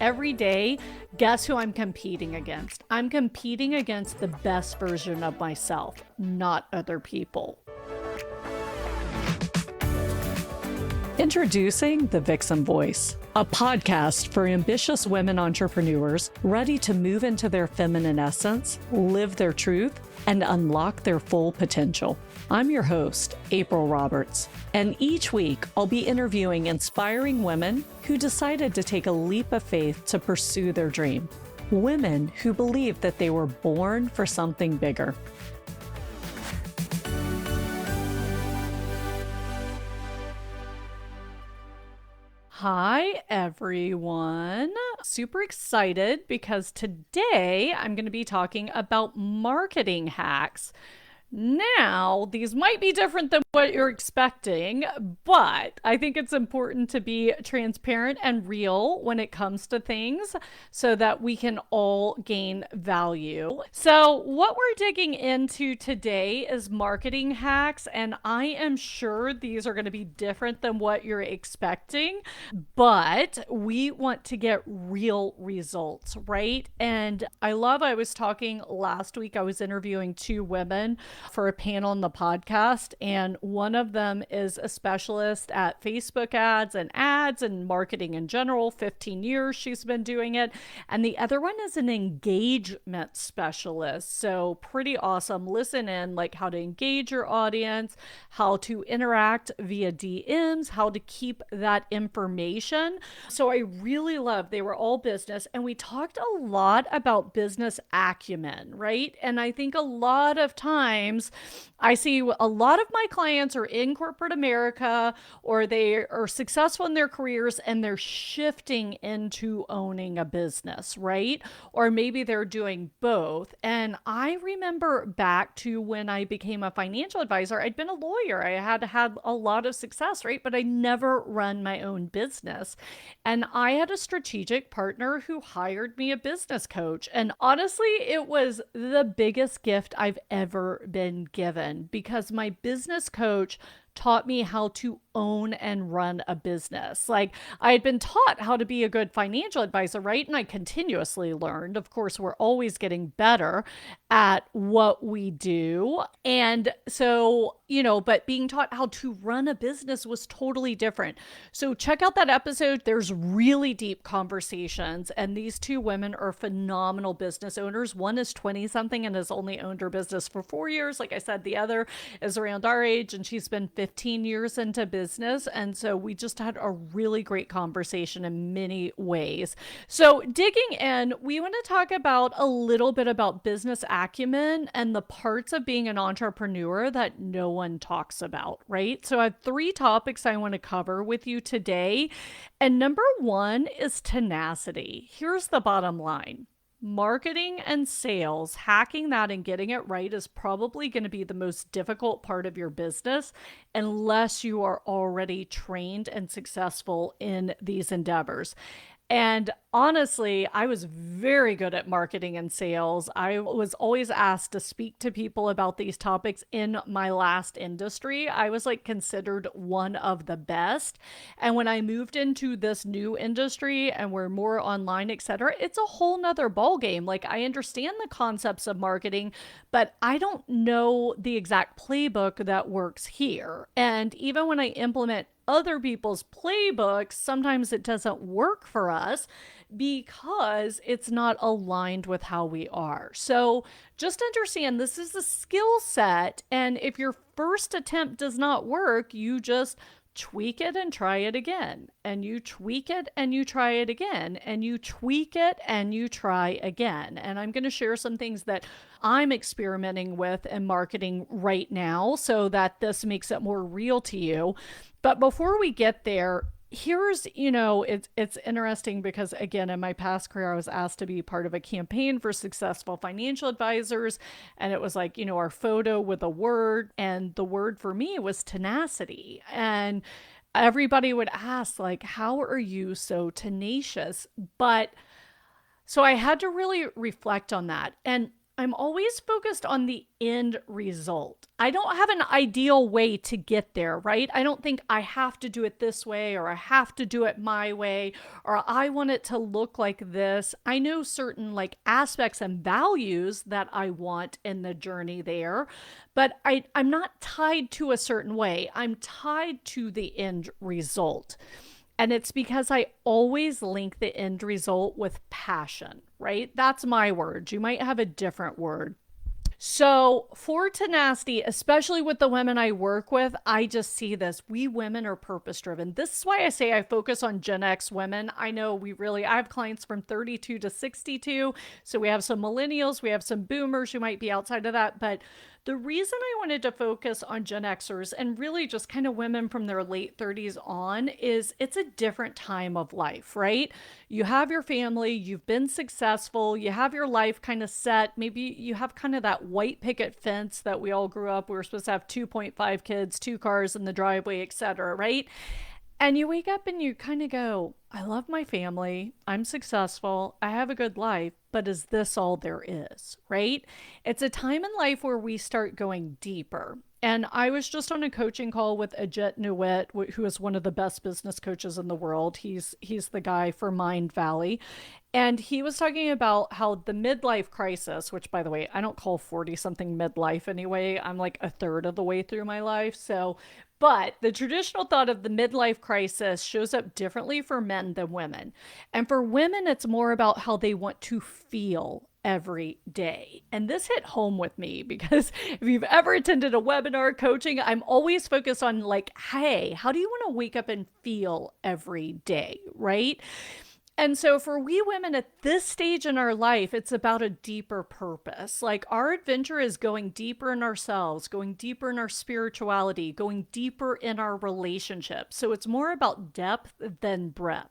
every day, guess who I'm competing against? I'm competing against the best version of myself, not other people. Introducing The Vixen Voice, a podcast for ambitious women entrepreneurs ready to move into their feminine essence, live their truth, and unlock their full potential. I'm your host, April Roberts, and each week I'll be interviewing inspiring women who decided to take a leap of faith to pursue their dream. Women who believe that they were born for something bigger. Hi, everyone. Super excited because today I'm going to be talking about marketing hacks. Now, these might be different than what you're expecting, but I think it's important to be transparent and real when it comes to things so that we can all gain value. So, what we're digging into today is marketing hacks, and I am sure these are going to be different than what you're expecting, but we want to get real results, right? And I was talking last week, I was interviewing two women for a panel on the podcast, and one of them is a specialist at Facebook ads and marketing in general. 15 years she's been doing it, and the other one is an engagement specialist. So pretty awesome. Listen in, like how to engage your audience, how to interact via DMs, how to keep that information. So I really love, they were all business, and we talked a lot about business acumen, right? And I think a lot of times I see a lot of my clients are in corporate America, or they are successful in their careers and they're shifting into owning a business, right? Or maybe they're doing both. And I remember back to when I became a financial advisor, I'd been a lawyer. I had had a lot of success, right? But I never run my own business. And I had a strategic partner who hired me a business coach. And honestly, it was the biggest gift I've ever been given, because my business coach taught me how to own and run a business. Like, I had been taught how to be a good financial advisor, right? And I continuously learned. Of course, we're always getting better at what we do. And so, but being taught how to run a business was totally different. So check out that episode. There's really deep conversations. And these two women are phenomenal business owners. One is 20 something and has only owned her business for 4 years. Like I said, the other is around our age and she's been 15 years into business. And so we just had a really great conversation in many ways. So digging in, we want to talk about a little bit about business acumen and the parts of being an entrepreneur that no one talks about, right? So I have 3 topics I want to cover with you today. And number 1 is tenacity. Here's the bottom line. Marketing and sales, hacking that and getting it right is probably going to be the most difficult part of your business unless you are already trained and successful in these endeavors. And honestly, I was very good at marketing and sales. I was always asked to speak to people about these topics in my last industry. I was like considered one of the best. And when I moved into this new industry and we're more online, etc., it's a whole nother ballgame. Like, I understand the concepts of marketing, but I don't know the exact playbook that works here. And even when I implement other people's playbooks, sometimes it doesn't work for us because it's not aligned with how we are. So just understand this is a skill set. And if your first attempt does not work, you just tweak it and try it again. And you tweak it and you try it again. And you tweak it and you try again. And I'm going to share some things that I'm experimenting with in marketing right now so that this makes it more real to you. But before we get there, here's, it's interesting because, again, in my past career, I was asked to be part of a campaign for successful financial advisors. And it was like, our photo with a word. And the word for me was tenacity. And everybody would ask, like, how are you so tenacious? But so I had to really reflect on that. And I'm always focused on the end result. I don't have an ideal way to get there, right? I don't think I have to do it this way or I have to do it my way or I want it to look like this. I know certain like aspects and values that I want in the journey there, but I'm not tied to a certain way. I'm tied to the end result. And it's because I always link the end result with passion, right? That's my word. You might have a different word. So, for tenacity, especially with the women I work with, I just see this. We women are purpose driven. This is why I say I focus on Gen X women. I know I have clients from 32 to 62. So, we have some millennials, we have some boomers who might be outside of that. But the reason I wanted to focus on Gen Xers and really just kind of women from their late 30s on is it's a different time of life, right? You have your family, you've been successful, you have your life kind of set. Maybe you have kind of that white picket fence that we all grew up. We were supposed to have 2.5 kids, two cars in the driveway, etc., right? And you wake up and you kind of go, I love my family. I'm successful. I have a good life. But is this all there is? Right? It's a time in life where we start going deeper. And I was just on a coaching call with Ajit Nuit, who is one of the best business coaches in the world. He's the guy for Mind Valley. And he was talking about how the midlife crisis, which by the way, I don't call 40 something midlife anyway. I'm like a third of the way through my life. So, but the traditional thought of the midlife crisis shows up differently for men than women. And for women, it's more about how they want to feel every day. And this hit home with me because if you've ever attended a webinar coaching, I'm always focused on like, hey, how do you want to wake up and feel every day, right? And so for we women at this stage in our life, it's about a deeper purpose. Like our adventure is going deeper in ourselves, going deeper in our spirituality, going deeper in our relationships. So it's more about depth than breadth.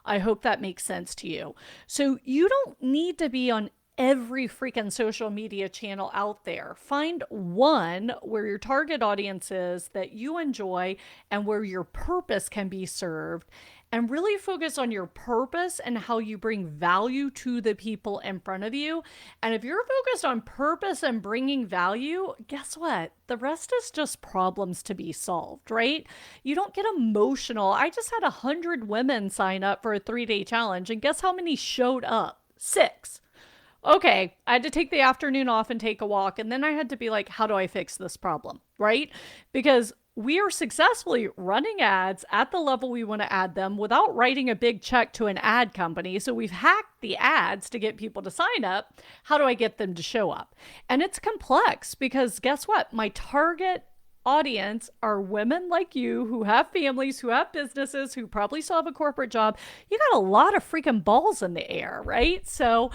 I hope that makes sense to you. So you don't need to be on every freaking social media channel out there. Find one where your target audience is that you enjoy and where your purpose can be served, and really focus on your purpose and how you bring value to the people in front of you. And if you're focused on purpose and bringing value, guess what? The rest is just problems to be solved, right? You don't get emotional. I just had 100 women sign up for a 3-day challenge, and guess how many showed up? 6. Okay, I had to take the afternoon off and take a walk. And then I had to be like, how do I fix this problem? Right? Because we are successfully running ads at the level we want to add them without writing a big check to an ad company. So we've hacked the ads to get people to sign up. How do I get them to show up? And it's complex because guess what? My target audience are women like you who have families, who have businesses, who probably still have a corporate job. You got a lot of freaking balls in the air, right? So,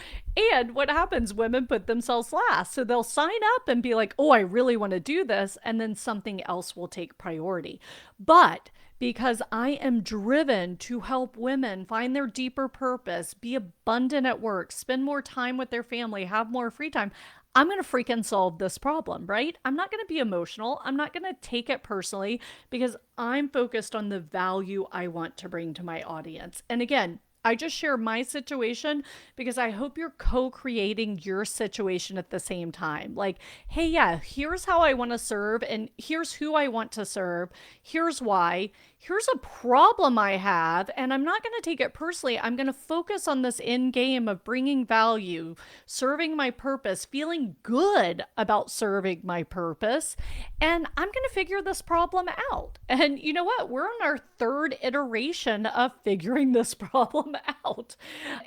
and what happens? Women put themselves last. So they'll sign up and be like, oh, I really want to do this. And then something else will take priority. But because I am driven to help women find their deeper purpose, be abundant at work, spend more time with their family, have more free time, I'm going to freaking solve this problem, right? I'm not going to be emotional. I'm not going to take it personally because I'm focused on the value I want to bring to my audience. And again, I just share my situation because I hope you're co-creating your situation at the same time. Like, hey, yeah, here's how I want to serve and here's who I want to serve. Here's why. Here's a problem I have, and I'm not going to take it personally. I'm going to focus on this end game of bringing value, serving my purpose, feeling good about serving my purpose, and I'm going to figure this problem out. And you know what? We're on our 3rd iteration of figuring this problem out.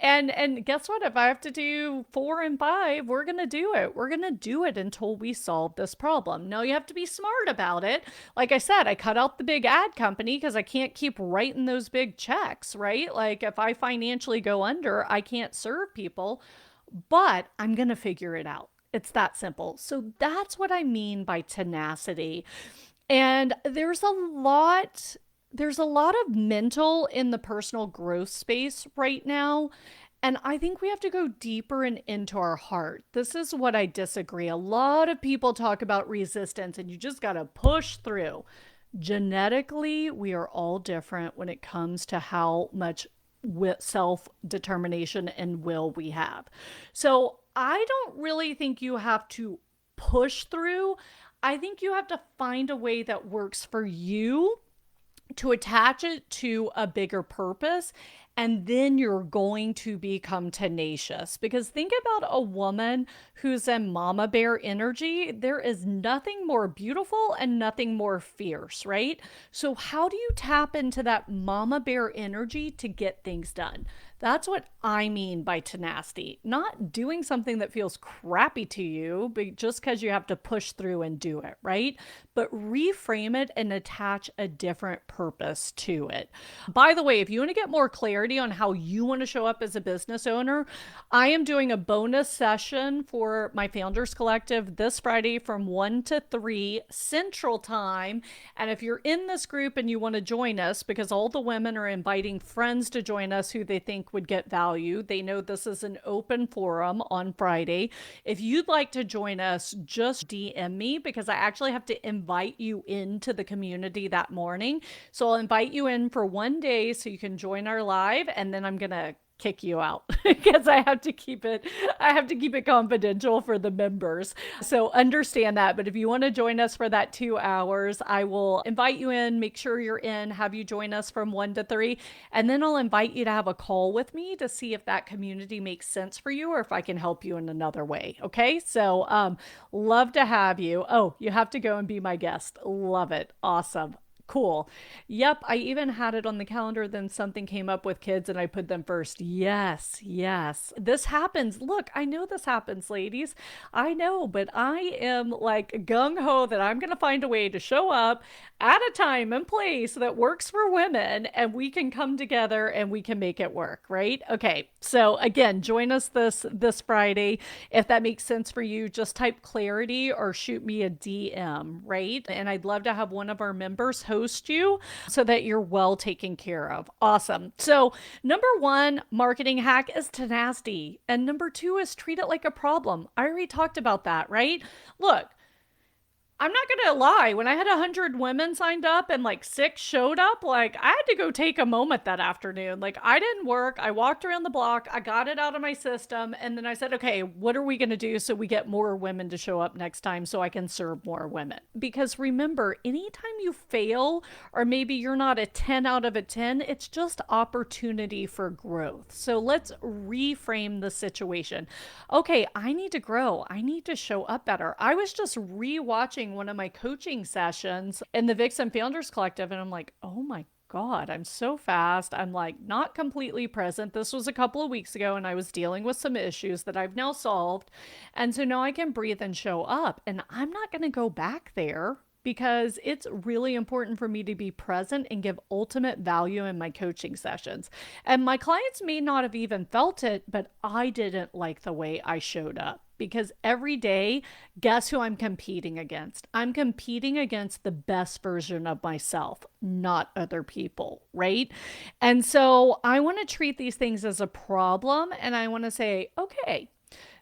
And guess what? If I have to do 4 and 5, we're going to do it. We're going to do it until we solve this problem. Now, you have to be smart about it. Like I said, I cut out the big ad company because I can't keep writing those big checks, right? Like if I financially go under, I can't serve people, but I'm going to figure it out. It's that simple. So that's what I mean by tenacity. And there's a lot of mental in the personal growth space right now. And I think we have to go deeper and into our heart. This is what I disagree. A lot of people talk about resistance and you just got to push through. Genetically, we are all different when it comes to how much self determination and will we have. So I don't really think you have to push through. I think you have to find a way that works for you to attach it to a bigger purpose, and then you're going to become tenacious. Because think about a woman who's in mama bear energy. There is nothing more beautiful and nothing more fierce, right? So how do you tap into that mama bear energy to get things done? That's what I mean by tenacity. Not doing something that feels crappy to you but just because you have to push through and do it, right? But reframe it and attach a different purpose to it. By the way, if you want to get more clarity on how you want to show up as a business owner, I am doing a bonus session for my Founders Collective this Friday from 1 to 3 Central Time. And if you're in this group and you want to join us, because all the women are inviting friends to join us who they think would get value, they know this is an open forum on Friday. If you'd like to join us, just DM me, because I actually have to invite you into the community that morning. So I'll invite you in for one day so you can join our live, and then I'm going to kick you out because I have to keep it confidential for the members. So understand that. But if you want to join us for that 2 hours, I will invite you in, make sure you're in, have you join us from 1 to 3, and then I'll invite you to have a call with me to see if that community makes sense for you or if I can help you in another way. Okay. So love to have you. Oh, you have to go and be my guest. Love it. Awesome. Cool. Yep. I even had it on the calendar. Then something came up with kids and I put them first. Yes. Yes. This happens. Look, I know this happens, ladies. I know, but I am like gung ho that I'm going to find a way to show up at a time and place that works for women, and we can come together and we can make it work. Right. Okay. So again, join us this Friday. If that makes sense for you, just type clarity or shoot me a DM. Right. And I'd love to have one of our members host you so that you're well taken care of. Awesome. So number one marketing hack is tenacity. And number two is treat it like a problem. I already talked about that, right? Look, I'm not going to lie. When I had 100 women signed up and like 6 showed up, like I had to go take a moment that afternoon. Like I didn't work. I walked around the block. I got it out of my system. And then I said, okay, what are we going to do so we get more women to show up next time so I can serve more women? Because remember, anytime you fail or maybe you're not a 10 out of a 10, it's just opportunity for growth. So let's reframe the situation. Okay, I need to grow. I need to show up better. I was just rewatching one of my coaching sessions in the Vixen Founders Collective, and I'm like, oh my God, I'm so fast. I'm like not completely present. This was a couple of weeks ago, and I was dealing with some issues that I've now solved. And so now I can breathe and show up, and I'm not going to go back there because it's really important for me to be present and give ultimate value in my coaching sessions. And my clients may not have even felt it, but I didn't like the way I showed up. Because every day, guess who I'm competing against? I'm competing against the best version of myself, not other people, right? And so I want to treat these things as a problem, and I want to say, okay,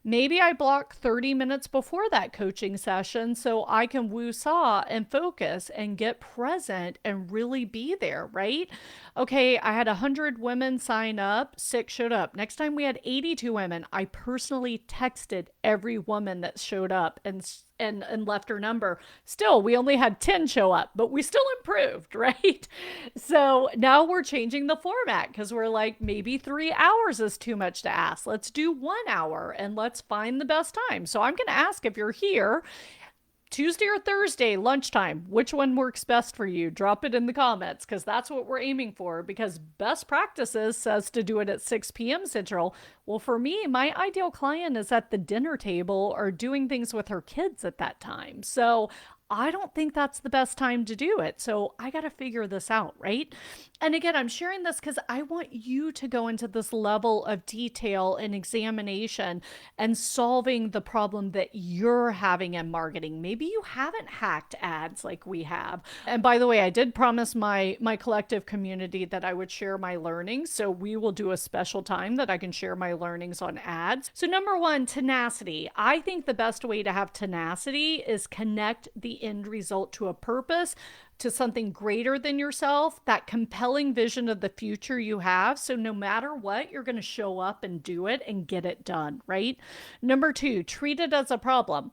maybe I block 30 minutes before that coaching session so I can woo-saw and focus and get present and really be there, right? Okay, I had 100 women sign up, 6 showed up. Next time we had 82 women. I personally texted every woman that showed up and left her number. Still, we only had 10 show up, but we still improved, right? So now we're changing the format because we're like, maybe 3 hours is too much to ask. Let's do 1 hour and let's find the best time. So I'm going to ask if you're here Tuesday or Thursday, lunchtime, which one works best for you? Drop it in the comments because that's what we're aiming for, because best practices says to do it at 6 p.m. Central. Well, for me, my ideal client is at the dinner table or doing things with her kids at that time. So I don't think that's the best time to do it. So I got to figure this out, right? And again, I'm sharing this because I want you to go into this level of detail and examination and solving the problem that you're having in marketing. Maybe you haven't hacked ads like we have. And by the way, I did promise my collective community that I would share my learnings. So we will do a special time that I can share my learnings on ads. So number one, tenacity. I think the best way to have tenacity is connect the the end result to a purpose, to something greater than yourself, that compelling vision of the future you have. So no matter what, you're going to show up and do it and get it done, right? Number two, treat it as a problem.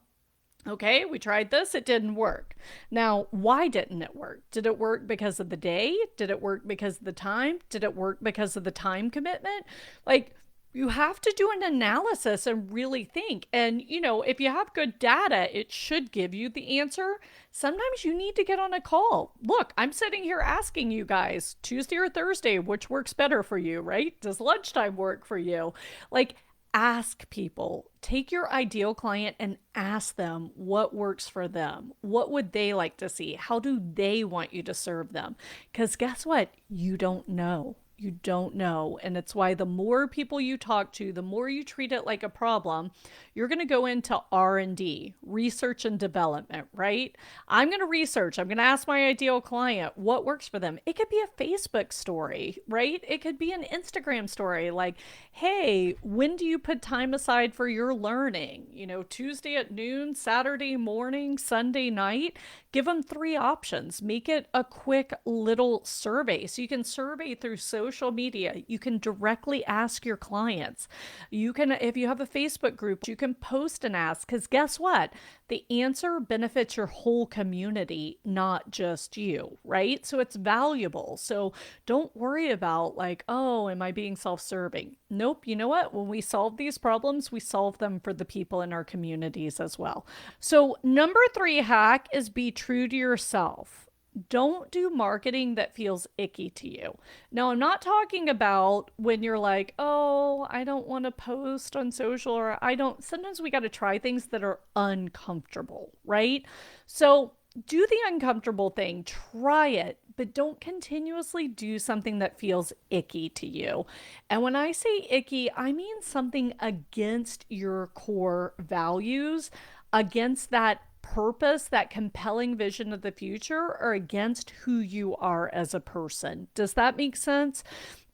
Okay, we tried this, it didn't work. Now, why didn't it work? Did it work because of the day? Did it work because of the time? Did it work because of the time commitment? Like, you have to do an analysis and really think. And, if you have good data, it should give you the answer. Sometimes you need to get on a call. Look, I'm sitting here asking you guys Tuesday or Thursday, which works better for you, right? Does lunchtime work for you? Like, ask people. Take your ideal client and ask them what works for them. What would they like to see? How do they want you to serve them? Because guess what? You don't know. You don't know. And it's why the more people you talk to, the more you treat it like a problem, you're going to go into R&D, research and development, right? I'm going to research. I'm going to ask my ideal client what works for them. It could be a Facebook story, right? It could be an Instagram story like, hey, when do you put time aside for your learning? Tuesday at noon, Saturday morning, Sunday night. Give them 3 options. Make it a quick little survey. So you can survey through social media. You can directly ask your clients. You can, if you have a Facebook group, you can post and ask, because guess what? The answer benefits your whole community, not just you, right? So it's valuable. So don't worry about like, oh, am I being self-serving? Nope. You know what? When we solve these problems, we solve them for the people in our communities as well. So number 3 hack is be true to yourself. Don't do marketing that feels icky to you. Now, I'm not talking about when you're like, oh, I don't want to post on social, or I don't. Sometimes we got to try things that are uncomfortable, right? So do the uncomfortable thing, try it, but don't continuously do something that feels icky to you. And when I say icky, I mean something against your core values, against that purpose, that compelling vision of the future, or against who you are as a person. Does that make sense?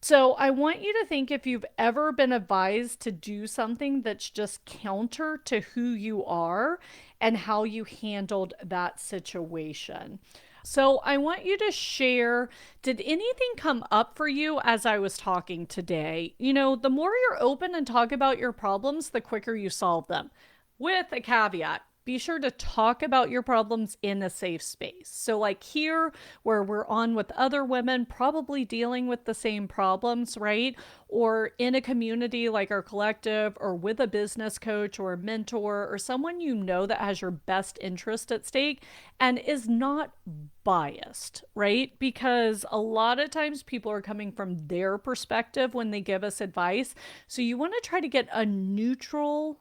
So I want you to think if you've ever been advised to do something that's just counter to who you are and how you handled that situation. So I want you to share, did anything come up for you as I was talking today? The more you're open and talk about your problems, the quicker you solve them. With a caveat, be sure to talk about your problems in a safe space. So like here, where we're on with other women probably dealing with the same problems, right? Or in a community like our collective, or with a business coach or a mentor or someone that has your best interest at stake and is not biased, right? Because a lot of times people are coming from their perspective when they give us advice. So you want to try to get a neutral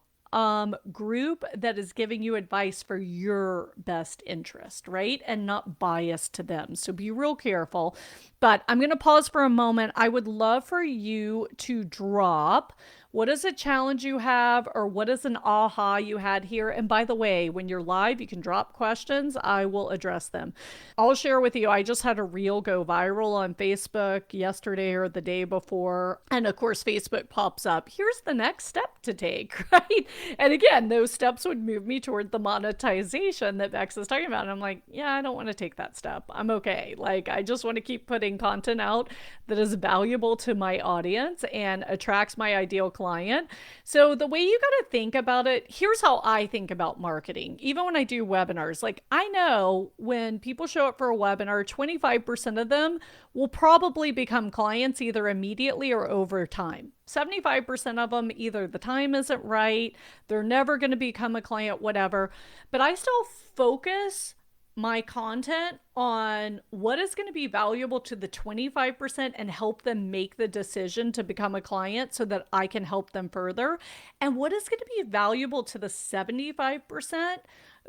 group that is giving you advice for your best interest, right? And not biased to them. So be real careful. But I'm going to pause for a moment. I would love for you to drop what is a challenge you have, or what is an aha you had here. And by the way, when you're live, you can drop questions. I will address them. I'll share with you, I just had a reel go viral on Facebook yesterday or the day before. And of course, Facebook pops up. Here's the next step to take, right? And again, those steps would move me toward the monetization that Bex is talking about. And I'm like, yeah, I don't want to take that step. I'm okay. Like, I just want to keep putting content out that is valuable to my audience and attracts my ideal client. So the way you got to think about it, here's how I think about marketing. Even when I do webinars, like I know when people show up for a webinar, 25% of them will probably become clients either immediately or over time. 75% of them, either the time isn't right, they're never going to become a client, whatever. But I still focus my content on what is going to be valuable to the 25% and help them make the decision to become a client so that I can help them further. And what is going to be valuable to the 75%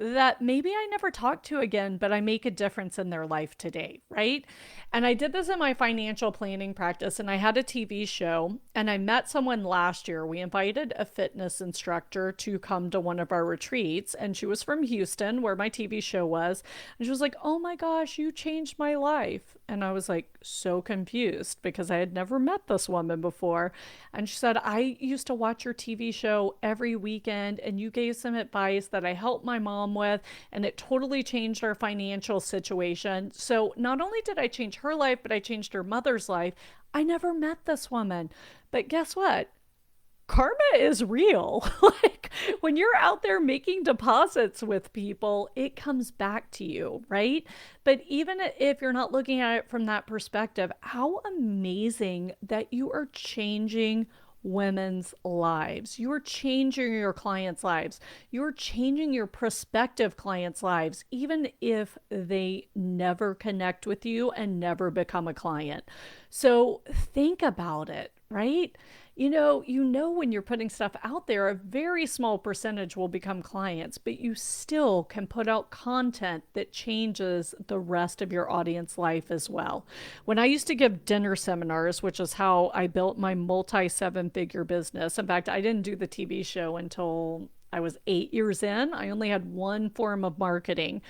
that maybe I never talk to again, but I make a difference in their life today, right? And I did this in my financial planning practice, and I had a TV show, and I met someone last year. We invited a fitness instructor to come to one of our retreats, and she was from Houston, where my TV show was. And she was like, oh my God, gosh, you changed my life. And I was like so confused because I had never met this woman before. And she said, I used to watch your TV show every weekend and you gave some advice that I helped my mom with, and it totally changed our financial situation. So not only did I change her life, but I changed her mother's life. I never met this woman. But guess what? Karma is real. Like when you're out there making deposits with people, it comes back to you, right? But even if you're not looking at it from that perspective, how amazing that you are changing women's lives. You're changing your clients' lives. You're changing your prospective clients' lives, even if they never connect with you and never become a client. So think about it, right? You know when you're putting stuff out there, a very small percentage will become clients, but you still can put out content that changes the rest of your audience life as well. When I used to give dinner seminars, which is how I built my multi seven figure business. In fact, I didn't do the TV show until I was 8 years in. I only had one form of marketing.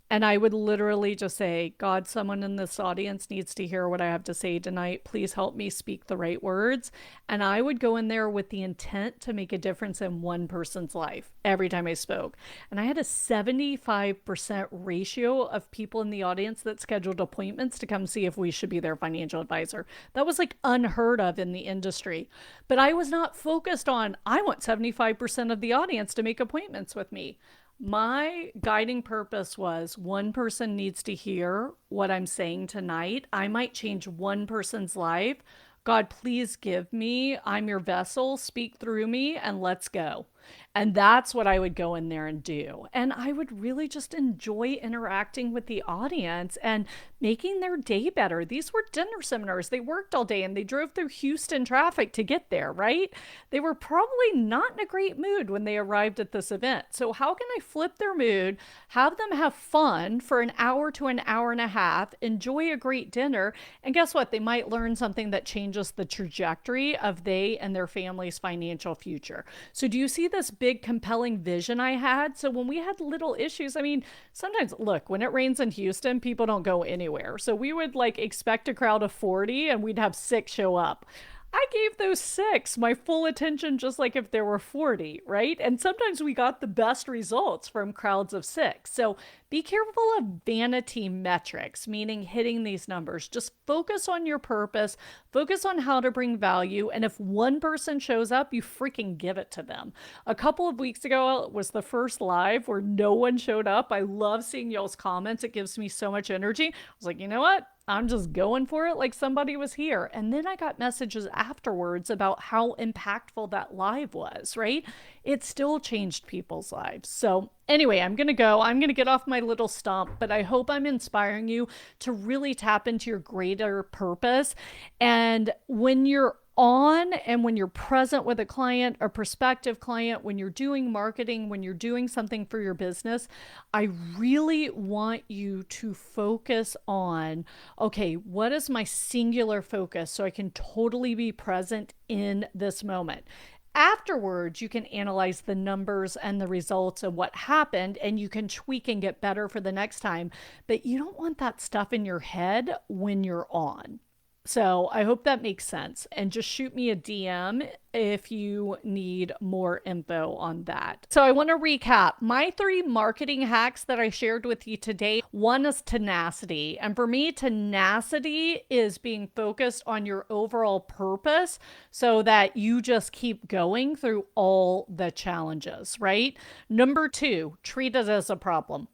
And I would literally just say, God, someone in this audience needs to hear what I have to say tonight. Please help me speak the right words. And I would go in there with the intent to make a difference in one person's life every time I spoke. And I had a 75% ratio of people in the audience that scheduled appointments to come see if we should be their financial advisor. That was like unheard of in the industry. But I was not focused on, I want 75% of the audience to make appointments with me. My guiding purpose was one person needs to hear what I'm saying tonight. I might change one person's life. God, please give me. I'm your vessel. Speak through me and let's go. And that's what I would go in there and do. And I would really just enjoy interacting with the audience and making their day better. These were dinner seminars. They worked all day and they drove through Houston traffic to get there, right? They were probably not in a great mood when they arrived at this event. So, how can I flip their mood, have them have fun for an hour to an hour and a half, enjoy a great dinner? And guess what? They might learn something that changes the trajectory of they and their family's financial future. So, do you see this big compelling vision I had? So when we had little issues, I mean, sometimes look, when it rains in Houston, people don't go anywhere. So we would like expect a crowd of 40 and we'd have 6 show up. I gave those 6 my full attention, just like if there were 40, right? And sometimes we got the best results from crowds of 6. So be careful of vanity metrics, meaning hitting these numbers. Just focus on your purpose, focus on how to bring value. And if one person shows up, you freaking give it to them. A couple of weeks ago was the first live where no one showed up. I love seeing y'all's comments. It gives me so much energy. I was like, you know what? I'm just going for it like somebody was here. And then I got messages afterwards about how impactful that live was, right? It still changed people's lives. So anyway, I'm going to go. I'm going to get off my little stump, but I hope I'm inspiring you to really tap into your greater purpose. And when you're on and when you're present with a client or prospective client, when you're doing marketing, when you're doing something for your business, I really want you to focus on, okay, what is my singular focus so I can totally be present in this moment? Afterwards, you can analyze the numbers and the results of what happened, and you can tweak and get better for the next time. But you don't want that stuff in your head when you're on. So I hope that makes sense. And just shoot me a DM if you need more info on that. So I want to recap my 3 marketing hacks that I shared with you today. One is tenacity. And for me, tenacity is being focused on your overall purpose so that you just keep going through all the challenges, right? Number 2, treat it as a problem.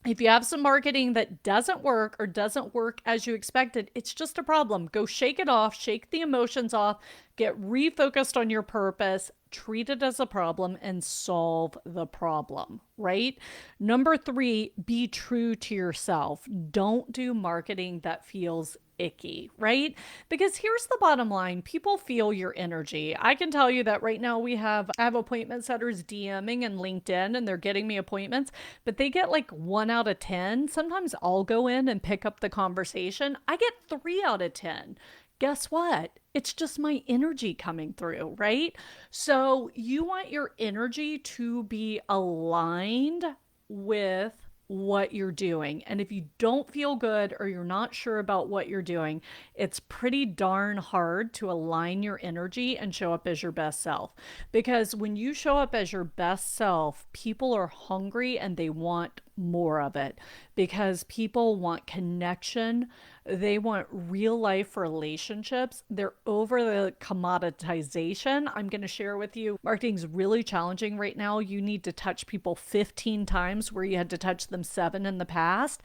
If you have some marketing that doesn't work or doesn't work as you expected, it's just a problem. Go shake it off, shake the emotions off, get refocused on your purpose, treat it as a problem, and solve the problem, right? Number 3, be true to yourself. Don't do marketing that feels icky, right? Because here's the bottom line. People feel your energy. I can tell you that right now I have appointment setters DMing and LinkedIn and they're getting me appointments, but they get like 1 out of 10. Sometimes I'll go in and pick up the conversation. I get 3 out of 10. Guess what? It's just my energy coming through, right? So you want your energy to be aligned with what you're doing. And if you don't feel good or you're not sure about what you're doing, it's pretty darn hard to align your energy and show up as your best self. Because when you show up as your best self, people are hungry and they want more of it, because people want connection. They want real life relationships. They're over the commoditization. I'm going to share with you, marketing's really challenging right now. You need to touch people 15 times where you had to touch them 7 in the past.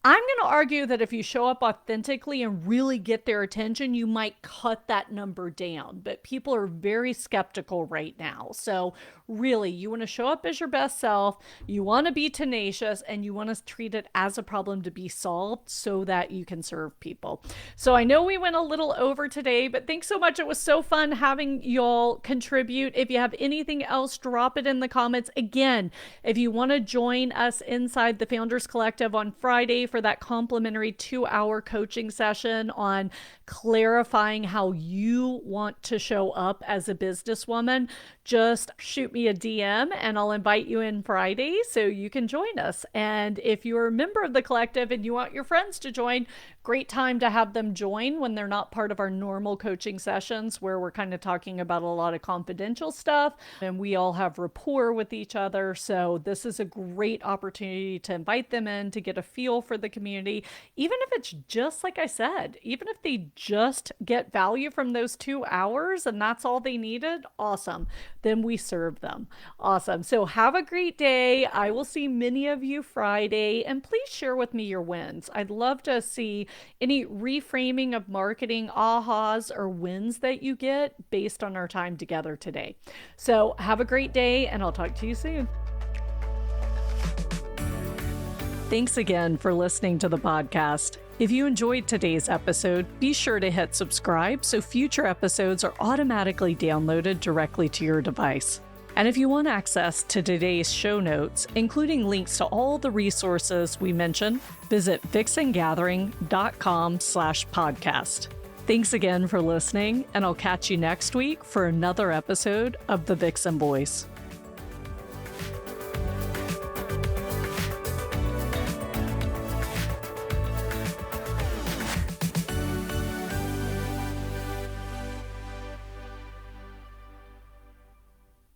I'm going to argue that if you show up authentically and really get their attention, you might cut that number down. But people are very skeptical right now. So really, you want to show up as your best self. You want to be tenacious, and you want to treat it as a problem to be solved so that you can serve people. So I know we went a little over today, but thanks so much. It was so fun having y'all contribute. If you have anything else, drop it in the comments. Again, if you want to join us inside the Founders Collective on Friday for that complimentary 2-hour coaching session on clarifying how you want to show up as a businesswoman, just shoot me a DM and I'll invite you in Friday so you can join us. And if you're a member of the collective and you want your friends to join, great time to have them join when they're not part of our normal coaching sessions where we're kind of talking about a lot of confidential stuff and we all have rapport with each other. So this is a great opportunity to invite them in to get a feel for the community, even if it's just like I said, even if they just get value from those 2 hours and that's all they needed, awesome. Then we serve them. Awesome. So have a great day. I will see many of you Friday, and please share with me your wins. I'd love to see any reframing of marketing ahas or wins that you get based on our time together today. So have a great day, and I'll talk to you soon. Thanks again for listening to the podcast. If you enjoyed today's episode, be sure to hit subscribe so future episodes are automatically downloaded directly to your device. And if you want access to today's show notes, including links to all the resources we mentioned, visit vixengathering.com/podcast. Thanks again for listening, and I'll catch you next week for another episode of The Vixen Voice.